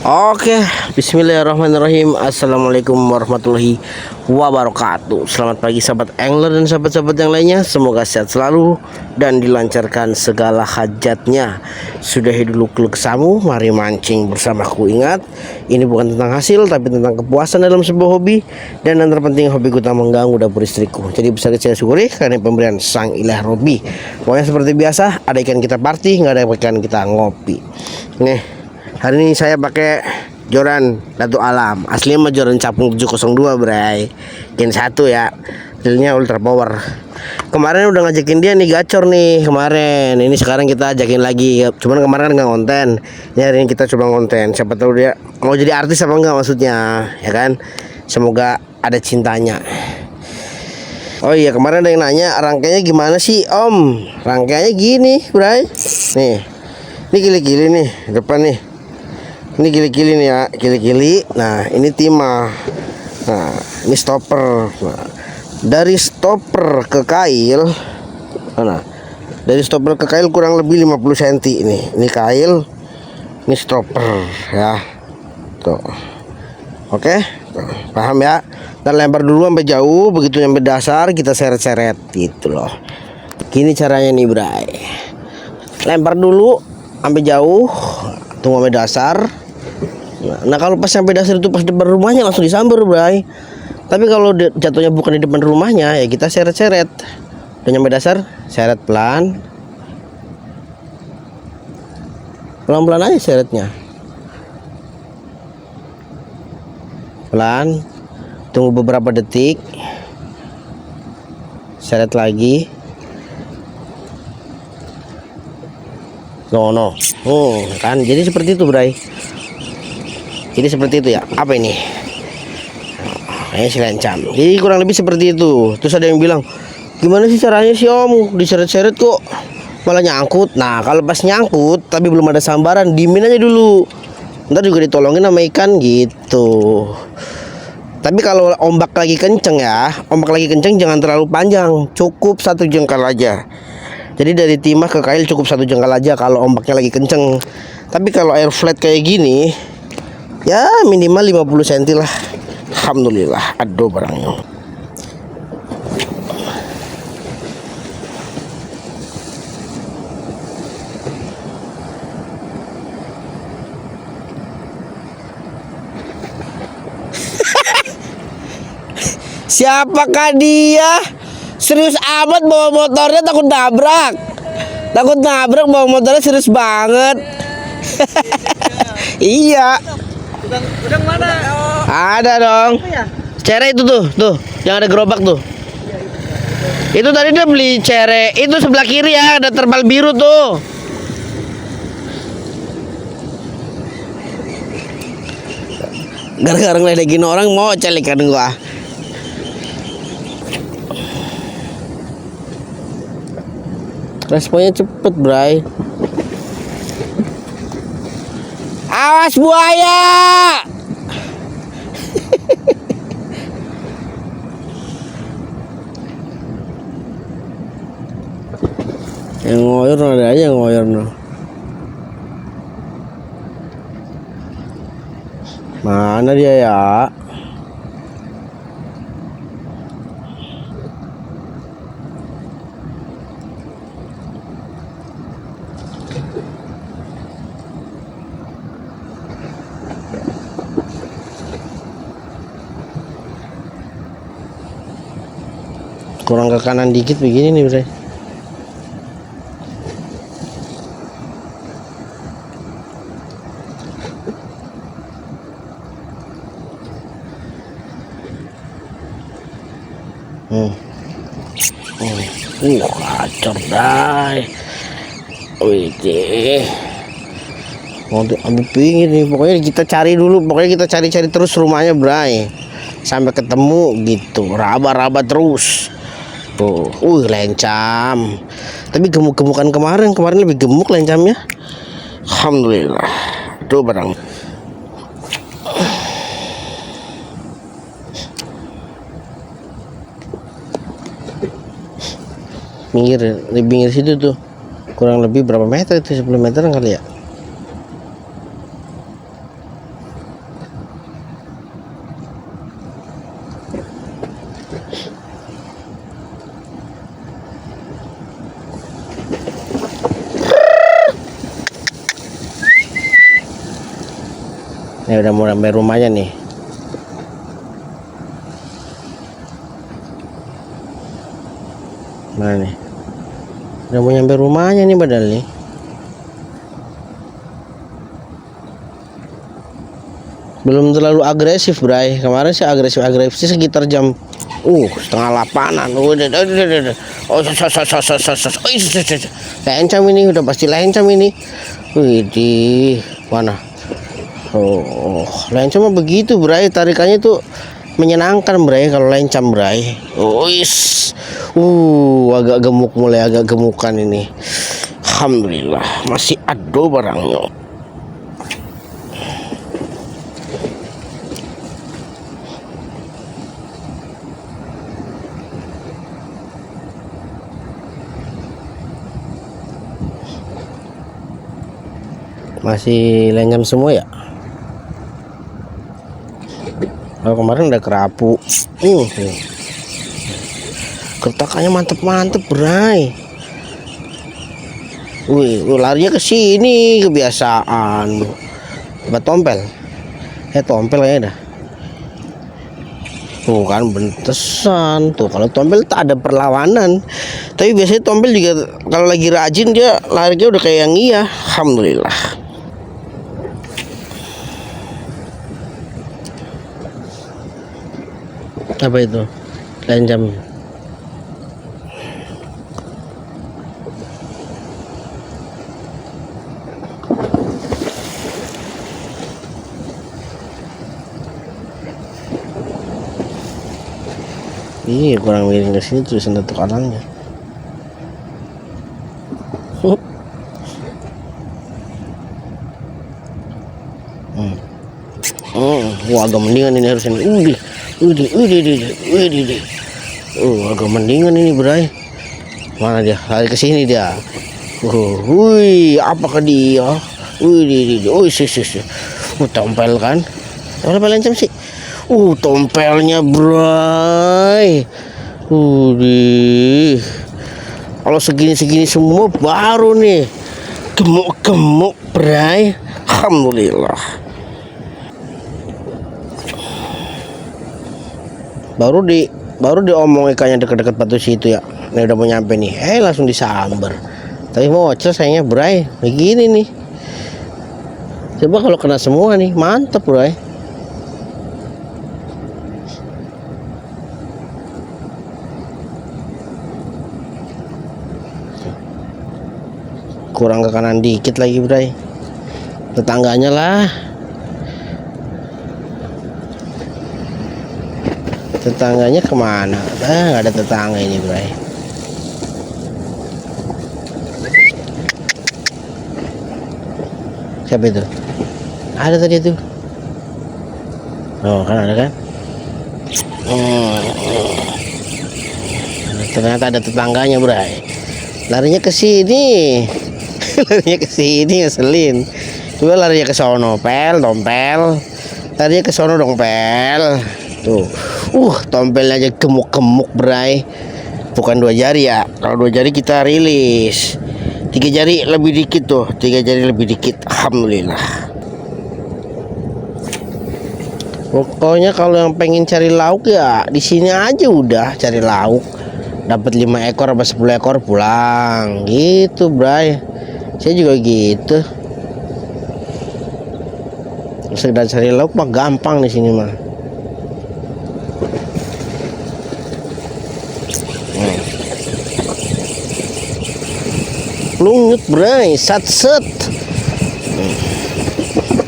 Oke, bismillahirrahmanirrahim. Assalamualaikum warahmatullahi wabarakatuh. Selamat pagi sahabat angler dan sahabat-sahabat yang lainnya. Semoga sehat selalu dan dilancarkan segala hajatnya. Sudahi dulu keluh kesahmu, mari mancing bersamaku. Ingat, ini bukan tentang hasil tapi tentang kepuasan dalam sebuah hobi. Dan yang terpenting, hobiku tak mengganggu dapur istriku. Jadi besar kecil syukuri karena pemberian sang ilah Robi. Pokoknya seperti biasa, ada ikan kita party, nggak ada ikan kita ngopi. Nih, hari ini saya pakai joran Datu Alam. Aslinya mah joran capung 702 bray. Gen 1 ya. Hasilnya ultra power. Kemarin udah ngajakin dia nih gacor nih kemarin. Ini sekarang kita ajakin lagi. Cuman kemarin kan nggak konten. Ini hari ini kita coba konten. Siapa tahu dia mau jadi artis apa enggak maksudnya, ya kan? Semoga ada cintanya. Oh iya, kemarin ada yang nanya rangkainya gimana sih Om? Rangkainya gini bray. Nih. Ini kili-kili nih depan nih. Ini kili-kili nih ya, kili-kili. Nah, ini timah. Nah, ini stopper. Nah, dari stopper ke kail, mana? Dari stopper ke kail kurang lebih 50 cm ini. Ini kail, ini stopper ya. Tuh. Oke, tuh. Paham ya? Dan lempar dulu sampai jauh, begitu sampai dasar kita seret-seret gitu loh. Gini caranya nih, bray. Lempar dulu sampai jauh, tunggu sampai dasar. Nah kalau pas sampai dasar itu pas depan rumahnya langsung disambar bray. Tapi kalau jatuhnya bukan di depan rumahnya ya kita seret-seret. Udah nyampe dasar seret pelan-pelan aja seretnya. Pelan. Tunggu beberapa detik. Seret lagi. No. Kan jadi seperti itu bray. Jadi seperti itu ya. Apa ini? Ini si lencam. Jadi kurang lebih seperti itu. Terus ada yang bilang, gimana sih caranya sih Om? Diseret-seret kok malah nyangkut. Nah kalau pas nyangkut tapi belum ada sambaran, diemin aja dulu. Ntar juga ditolongin sama ikan gitu. Tapi kalau ombak lagi kenceng ya, ombak lagi kenceng jangan terlalu panjang. Cukup 1 jengkal aja. Jadi dari timah ke kail cukup 1 jengkal aja kalau ombaknya lagi kenceng. Tapi kalau air flat kayak gini, ya minimal 50 cm lah. Alhamdulillah. Aduh barangnya. Siapakah dia? Serius amat bawa motornya, takut nabrak. Takut nabrak bawa motornya, serius banget. Iya. Udang mana? Ada dong. Cere itu tuh, yang ada gerobak tuh. Itu tadi dia beli cere. Itu sebelah kiri ya, ada terpal biru tuh. Gara-gara ngeledekin orang mau celikan gua. Responnya cepet, bray. Awas buaya. Yang ngoyor ada aja yang ngoyor no. Mana dia ya? Kurang ke kanan dikit begini nih bray. Kacau bray. Wih, mau ambil pinggir nih. Pokoknya kita cari dulu. Pokoknya kita cari-cari terus rumahnya bray, sampai ketemu gitu. Raba-raba terus. Tuh, lencam. Tapi gemuk-gemukan kemarin lebih gemuk lencamnya. Alhamdulillah. Tuh barang. Di pinggir situ tuh. Kurang lebih berapa meter itu? 10 meter kali ya. Ini udah mau sampai rumahnya nih. Mana nih? Udah mau nyampe rumahnya nih padahal nih. Belum terlalu agresif, Bray. Kemarin sih agresif sih sekitar jam setengah 8-an. Lencam ini, udah pasti lencam ini. Wih, di mana? Lencam mah begitu, Bray. Tarikannya tuh menyenangkan, Bray, kalau lencam, Bray. Agak gemuk, mulai agak gemukan ini. Alhamdulillah, masih ado barangnya. Masih lenyam semua ya. Kalau kemarin udah kerapu. Kertakannya mantep, Bray. Larinya ke sini kebiasaan. Buat tompel. Tompel kayaknya dah. Tuh kan bentesan. Tuh kalau tompel tak ada perlawanan. Tapi biasanya tompel juga kalau lagi rajin dia larinya udah kayak yang iya. Alhamdulillah. Apa itu? Lencam. Iya, kurang miring ke sini tulisan satu kanannya. Agak mendingan ini harusnya. Agak mendingan ini, Bray. Mana dia? Lari ke sini dia. Apakah dia? Tompel kan? Apa lencam sih? Tompelnya, Bray. Kalau segini semua baru nih. Gemuk, Bray. Alhamdulillah. Baru diomong ikannya deket-deket batu situ ya. Ini udah mau nyampe nih. Langsung disambar. Tapi mau sayangnya, Bray. Begini nih. Coba kalau kena semua nih, mantap, Bray. Kurang ke kanan dikit lagi, Bray. Tetangganya lah. Tetangganya kemana? Nggak ada tetangga ini, Bray. Siapa itu? Ada tadi itu. Kan ada kan? Ternyata ada tetangganya, Bray. Larinya ke sini. Larinya ke sini, ngeselin. Coba larinya ke sono, tompel. Larinya ke sono dong, pel. Tuh. Tompelnya aja gemuk, Bray. Bukan 2 jari ya. Kalau 2 jari kita rilis. 3 jari lebih dikit tuh. 3 jari lebih dikit. Alhamdulillah. Pokoknya kalau yang pengen cari lauk ya di sini aja udah cari lauk. Dapat 5 ekor apa 10 ekor pulang. Gitu, Bray. Saya juga gitu. Sekedar cari lauk mah gampang di sini mah. Lungut, Bray, set.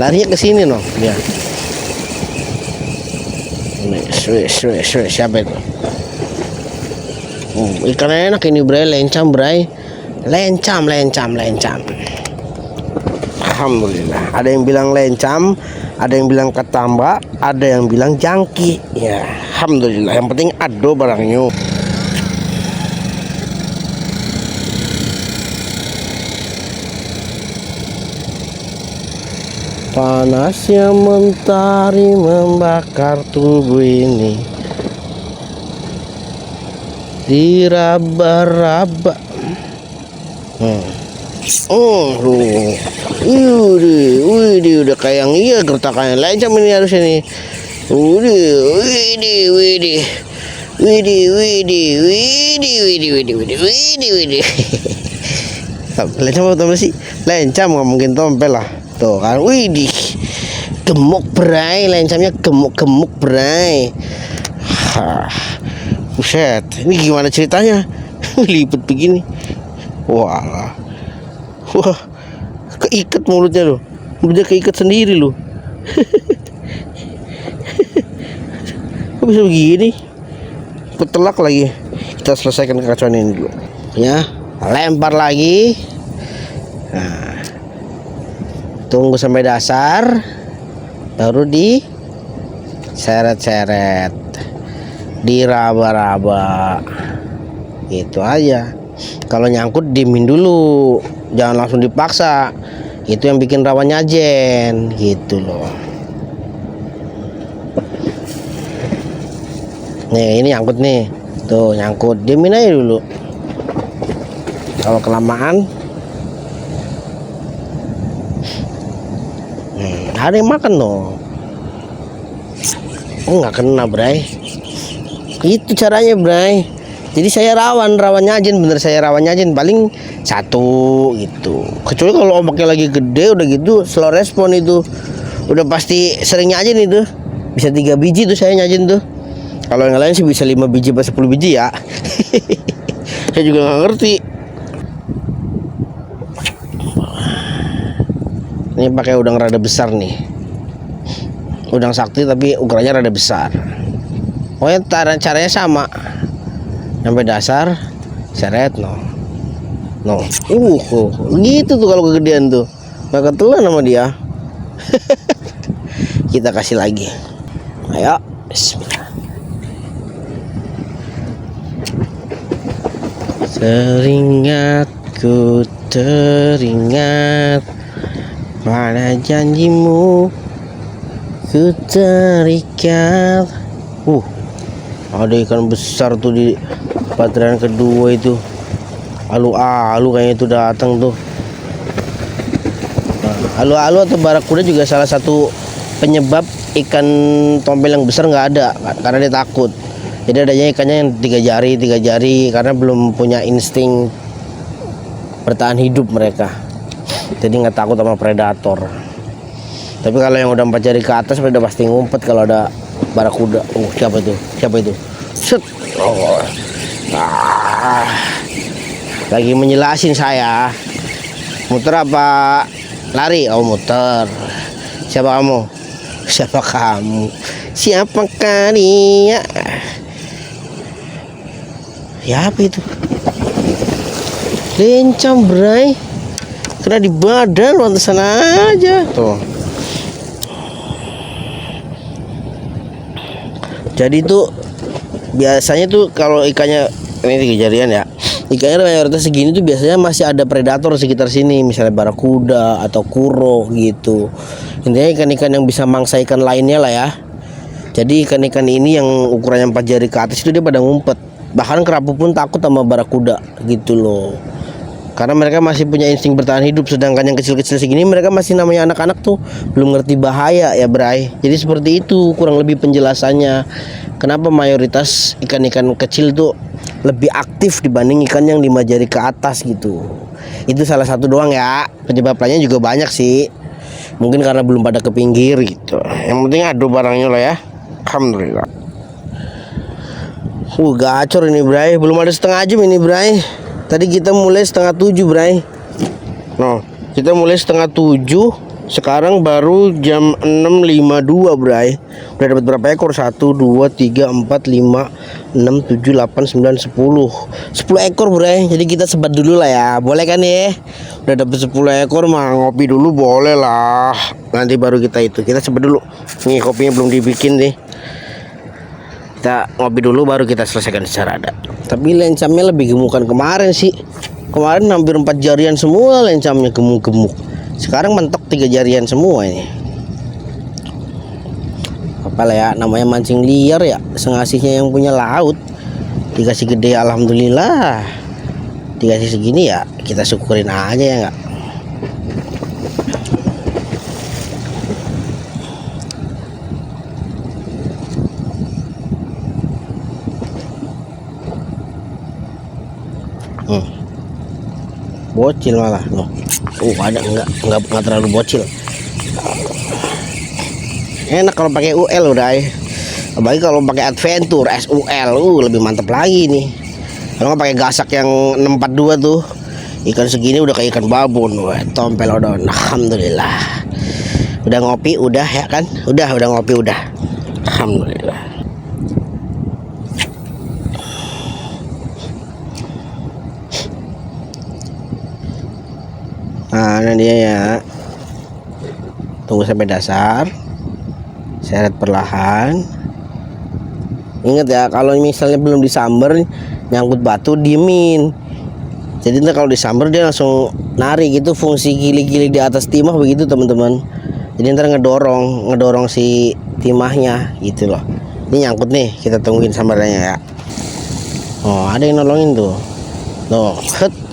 Larinya ke sini no, dia. Siapa itu? Ikan enak ini, Bray, lencam, Bray. Lencam. Alhamdulillah. Ada yang bilang lencam, ada yang bilang ketamba, ada yang bilang jangki. Ya, alhamdulillah. Yang penting ado barangnya. Panasnya mentari membakar tubuh ini, diraba-raba. Udah kayak yang iya gertakannya lancam ini harusnya nih. Widih. Lencam apa tompel sih? Lencam nggak mungkin tompel lah. Tuh kan, widih, gemuk bray, lencamnya gemuk bray. Buset, ini gimana ceritanya? Lipet begini. Wah, keikat mulutnya loh. Mulutnya keikat sendiri loh. Kok bisa begini? Petelak lagi. Kita selesaikan kekacauan ini dulu. Ya, lempar lagi. Nah, tunggu sampai dasar, baru di seret-seret, diraba-raba. Itu aja. Kalau nyangkut diemin dulu, jangan langsung dipaksa. Itu yang bikin rawan nyajen gitu loh. Nih, ini nyangkut nih. Tuh, nyangkut. Diemin aja dulu. Kalau kelamaan ada yang makan loh. Oh, nggak kena, bray. Itu caranya, bray. Jadi saya rawan nyajin, bener saya rawan nyajin paling satu gitu. Kecuali kalau ombaknya lagi gede udah gitu slow respon itu. Udah pasti sering nyajin itu. Bisa 3 biji tuh saya nyajin tuh. Kalau yang lain sih bisa 5 biji atau 10 biji ya. Saya juga nggak ngerti. Ini pakai udang rada besar nih. Udang sakti tapi ukurannya rada besar. Pokoknya caranya sama. Sampai dasar, seret no. Gitu tuh kalau kegedean tuh. Nggak ketelan sama dia. Kita kasih lagi. Ayo, bismillah. Teringat pada janjimu, ku terikat. Ada ikan besar tuh di patrian kedua itu. Alu-alu kayaknya itu datang tuh. Alu-alu atau barakuda juga salah satu penyebab ikan tompel yang besar nggak ada, karena dia takut. Jadi adanya ikannya yang 3 jari karena belum punya insting bertahan hidup mereka. Jadi nggak takut sama predator. Tapi kalau yang udah 4 jari ke atas udah pasti ngumpet kalau ada barakuda. Siapa itu? Set. Lagi menjelasin saya. Muter apa lari? Oh, muter. Siapa kamu? Siapa kalian? Ya, apa itu? Lencam, bray. Kena di badan, pantesan aja. Tuh. Jadi tuh biasanya tuh kalau ikannya ini 3 jarian ya, ikannya mayoritas segini tuh biasanya masih ada predator sekitar sini, misalnya barakuda atau kuro gitu. Intinya ikan-ikan yang bisa mangsa ikan lainnya lah ya. Jadi ikan-ikan ini yang ukurannya 4 jari ke atas itu dia pada ngumpet. Bahkan kerapu pun takut sama barakuda gitu loh. Karena mereka masih punya insting bertahan hidup. Sedangkan yang kecil-kecil segini mereka masih namanya anak-anak tuh belum ngerti bahaya ya, bray. Jadi seperti itu kurang lebih penjelasannya. Kenapa mayoritas ikan-ikan kecil tuh lebih aktif dibanding ikan yang 5 jari ke atas gitu. Itu salah satu doang ya. Penyebab lainnya juga banyak sih. Mungkin karena belum pada ke pinggir gitu. Yang penting adu barangnya lah ya. Alhamdulillah. Gacor ini, bray. Belum ada setengah jam ini, bray. Tadi kita mulai 6:30, bray. Kita mulai 6:30. Sekarang baru jam 6.52, bray. Udah dapat berapa ekor? 1, 2, 3, 4, 5, 6, 7, 8, 9, 10 ekor, bray. Jadi kita sebat dulu lah ya. Boleh kan ya? Udah dapat 10 ekor mah ngopi dulu boleh lah. Nanti baru kita sebat dulu. Nih kopinya belum dibikin nih. Kita ngopi dulu baru kita selesaikan secara adat. Tapi lencamnya lebih gemukan kemarin sih. Kemarin hampir 4 jarian semua lencamnya, gemuk-gemuk. Sekarang mentok 3 jarian semua ini. Apalah ya, namanya mancing liar ya, sengasihnya yang punya laut. Dikasih gede alhamdulillah. Dikasih segini ya kita syukurin aja ya enggak. bocil malah loh. Ada enggak terlalu bocil. Enak kalau pakai UL udah ya. Apalagi kalau pakai Adventure SUL, lebih mantap lagi nih. Kalau nggak pakai gasak yang 642 tuh, ikan segini udah kayak ikan babon. Wah, tompel odon. Alhamdulillah. Udah ngopi udah ya kan? Udah ngopi udah. Alhamdulillah. Nah, ini dia ya. Tunggu sampai dasar. Seret perlahan. Ingat ya, kalau misalnya belum disamber nyangkut batu diemin. Jadi ntar kalau disamber dia langsung narik, gitu fungsi gilik-gilik di atas timah begitu teman-teman. Jadi ntar ngedorong si timahnya gitu loh. Ini nyangkut nih, kita tungguin sambarnya ya. Oh, ada yang nolongin tuh. Tuh,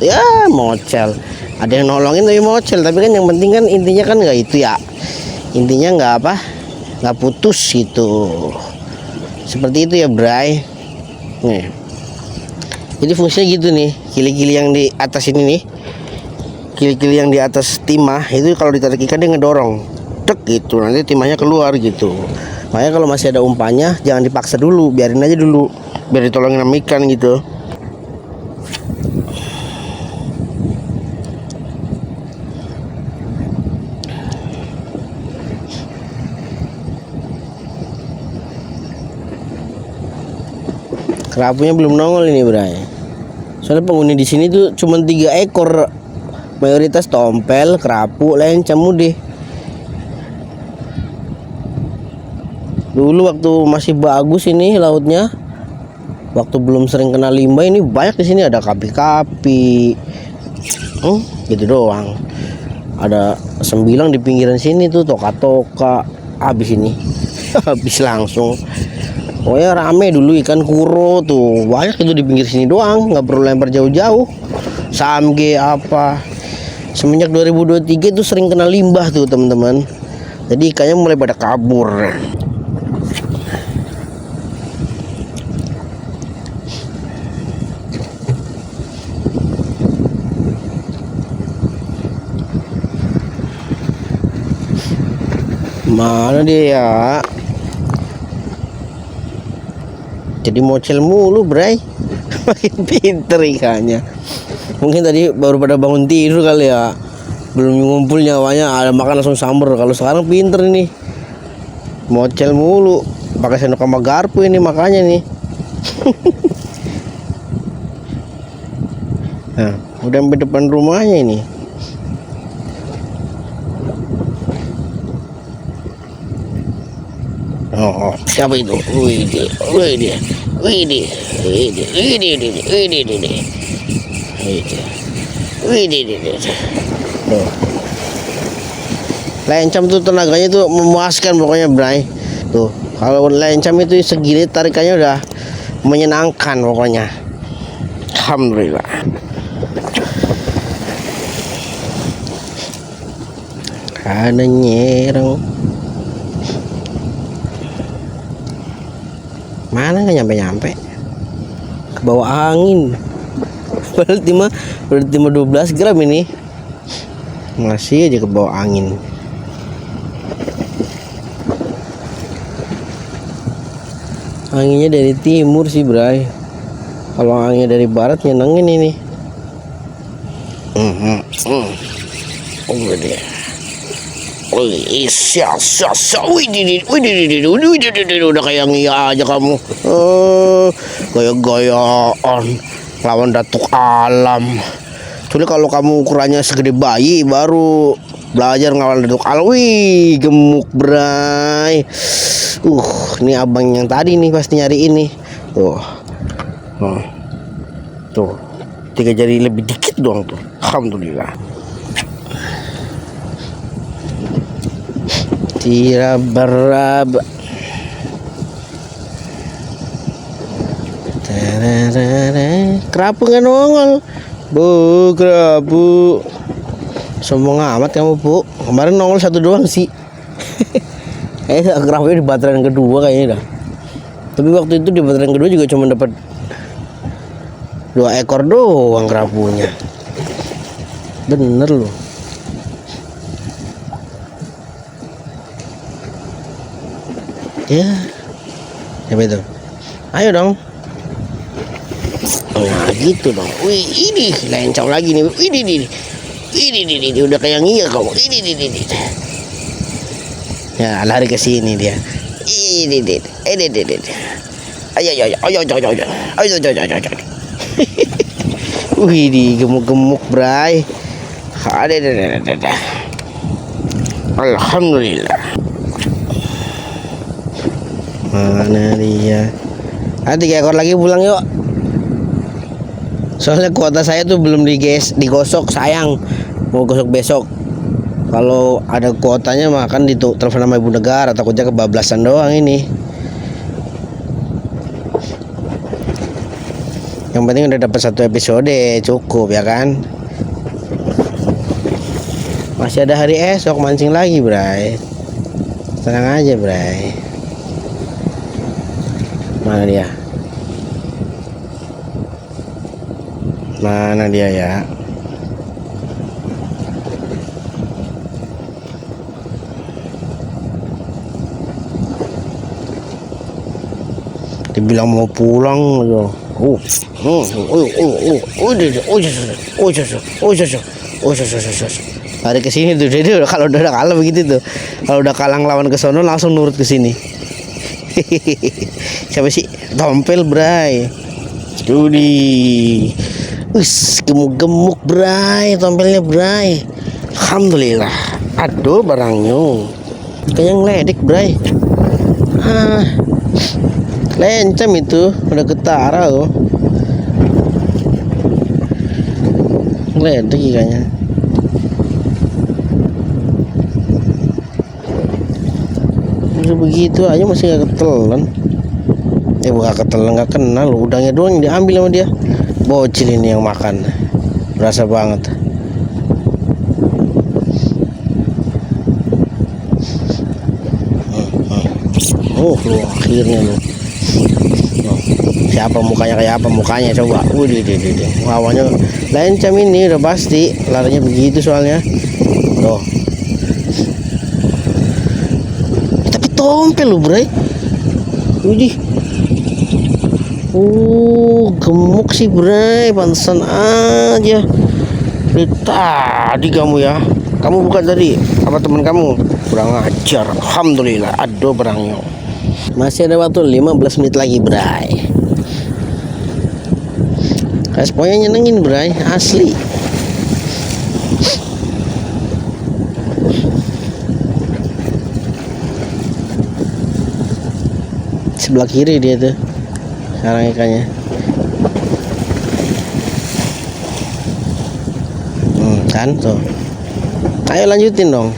ya mocel. Ada yang nolongin tapi mocel, tapi kan yang penting kan intinya kan nggak itu ya. Intinya nggak putus gitu. Seperti itu ya Bray. Nih. Jadi fungsinya gitu nih, kili-kili yang di atas ini nih, kili-kili yang di atas timah itu kalau ditarik ikan dia ngedorong, tek gitu, nanti timahnya keluar gitu. Makanya kalau masih ada umpannya jangan dipaksa dulu, biarin aja dulu, biar ditolongin sama ikan gitu. Kerapunya belum nongol ini Bray. Soalnya penghuni di sini tuh cuma 3 ekor, mayoritas tompel, kerapu, lencam udah. Dulu waktu masih bagus ini lautnya, waktu belum sering kena limbah, ini banyak di sini, ada kapi-kapi, gitu doang. Ada sembilang di pinggiran sini tuh, toka-toka, habis ini, habis langsung. Oh ya rame dulu ikan kuro tuh, banyak itu di pinggir sini doang, nggak perlu lempar jauh-jauh. Samge apa. Semenjak 2023 itu sering kena limbah tuh teman-teman. Jadi ikannya mulai pada kabur. Mana dia ya? Jadi mocel mulu Bray. Makin pinter ikannya. Mungkin tadi baru pada bangun tidur kali ya, belum ngumpul nyawanya, ada makan langsung samber. Kalau sekarang pinter nih, mocel mulu, pakai sendok sama garpu ini makanya nih. Nah, udah sampai depan rumahnya ini. Oh, siapa itu? Widih. Lencam tuh tenaganya tuh memuaskan pokoknya Bray. Tuh, kalau lencam itu segini tarikannya udah menyenangkan pokoknya. Alhamdulillah. Ada nyerang. Mana nggak nyampe ke bawah angin. Berarti mah 12 gram ini, masih aja ke bawah angin. Anginnya dari timur sih Bray, kalau anginnya dari barat nyenengin ini. Oh dia. Oh iya, udah kayak ngia aja kamu. Gaya-gayaan lawan datuk alam. Soalnya kalau kamu ukurannya segede bayi baru belajar ngelawan datuk alam. Wih, gemuk Bray. Ini abang yang tadi nih pasti nyari ini. Tuh, 3 jari lebih dikit doang tuh. Alhamdulillah. Tirab-rab. Kerapu nggak nongol. Bu, kerapu. Sombong amat kamu, Bu. Kemarin nongol 1 doang sih. Kerapunya di baterai kedua kayaknya dah. Tapi waktu itu di baterai kedua juga cuma dapat 2 ekor doang kerapunya. bener loh. Ya, siapa itu? Ayo dong. Nah gitu dong. Wih, ini lencong lagi nih. Ini udah kayak ngiya kamu. Ini. Ya, lari ke sini dia. Ini. Ayo. Wih, di gemuk-gemuk, bray. Ada. Alhamdulillah. Mana dia? Ada 3 ekor lagi, pulang yuk. Soalnya kuota saya tuh belum digosok, sayang. Mau gosok besok. Kalau ada kuotanya mah kan telepon sama ibu negara, takutnya kebablasan doang ini. Yang penting udah dapat 1 episode cukup ya kan. Masih ada hari esok mancing lagi, bray. Tenang aja, bray. Mana dia? Mana dia ya? Dibilang mau pulang loh. Lari ke sini tuh. Jadi kalau udah kalah begitu tuh. Kalau udah kalah lawan ke sono langsung nurut ke sini. Siapa sih? Tompel, bray. Studi. Gemuk-gemuk, bray. Tompelnya, bray. Alhamdulillah. Aduh, barangnya kayak ngeledek, bray. Lencam itu udah ketara loh. Ngeledek kayaknya. Begitu aja masih gak ketelan. Bukan ketelan, gak kenal. Udangnya doang yang diambil sama dia. Bocil ini yang makan. Berasa banget. Lu akhirnya lu. Siapa mukanya, kayak apa mukanya coba. Lawannya lencam ini udah pasti. Larinya begitu soalnya. Loh. Tompel lu, bray. Widih. Gemuk sih, bray. Pantesan aja. Dari tadi kamu ya. Kamu bukan tadi apa teman kamu? Kurang ajar. Alhamdulillah. Aduh, barangnya. Masih ada waktu 15 menit lagi, bray. Responnya nyenengin, bray. Asli. Sebelah kiri dia tuh sarang ikannya. Kan tuh. Ayo lanjutin dong.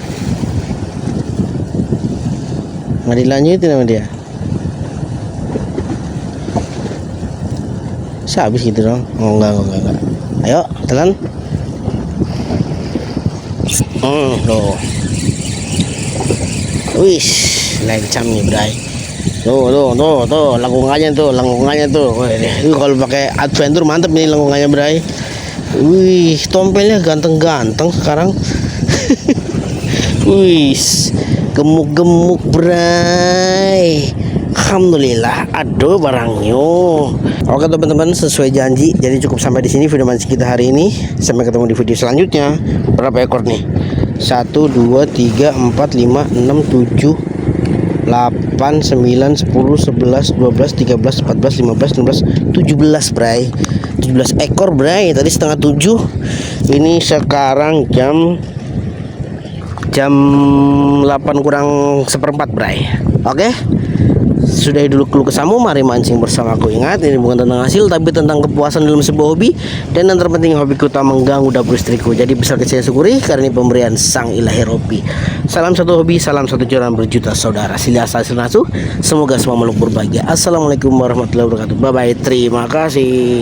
Nggak dilanjutin sama dia. Habis gitu dong. Enggak. Ayo telan. Tuh. Wis, lencam nih, bray. Tuh, lengkungannya tuh. Wih, kalau pakai adventure mantep nih lengkungannya, bray. Wih, tompelnya ganteng-ganteng sekarang. Wih, gemuk-gemuk, bray. Alhamdulillah. Aduh, barangnya. Oke teman-teman, sesuai janji, jadi cukup sampai di sini video mancing kita hari ini. Sampai ketemu di video selanjutnya. Berapa ekor nih? 1, 2, 3, 4, 5, 6, 7, 8, 9, 10, 11, 12, 13, 14, 15, 16, 17, bray. 17 ekor, bray. Tadi setengah 7. Ini sekarang jam 8 kurang seperempat, bray. Oke. Sudah dulu keluh kesamu, mari mancing bersama aku. Ingat, ini bukan tentang hasil, tapi tentang kepuasan dalam sebuah hobi. Dan yang terpenting, hobiku tak mengganggu dapur istriku. Jadi besar kecilnya syukuri, karena ini pemberian sang ilahi Robi. Salam satu hobi, salam satu jalan berjuta saudara. Sila asal nasuh, semoga semua makhluk berbahagia. Assalamualaikum warahmatullahi wabarakatuh. Bye bye, terima kasih.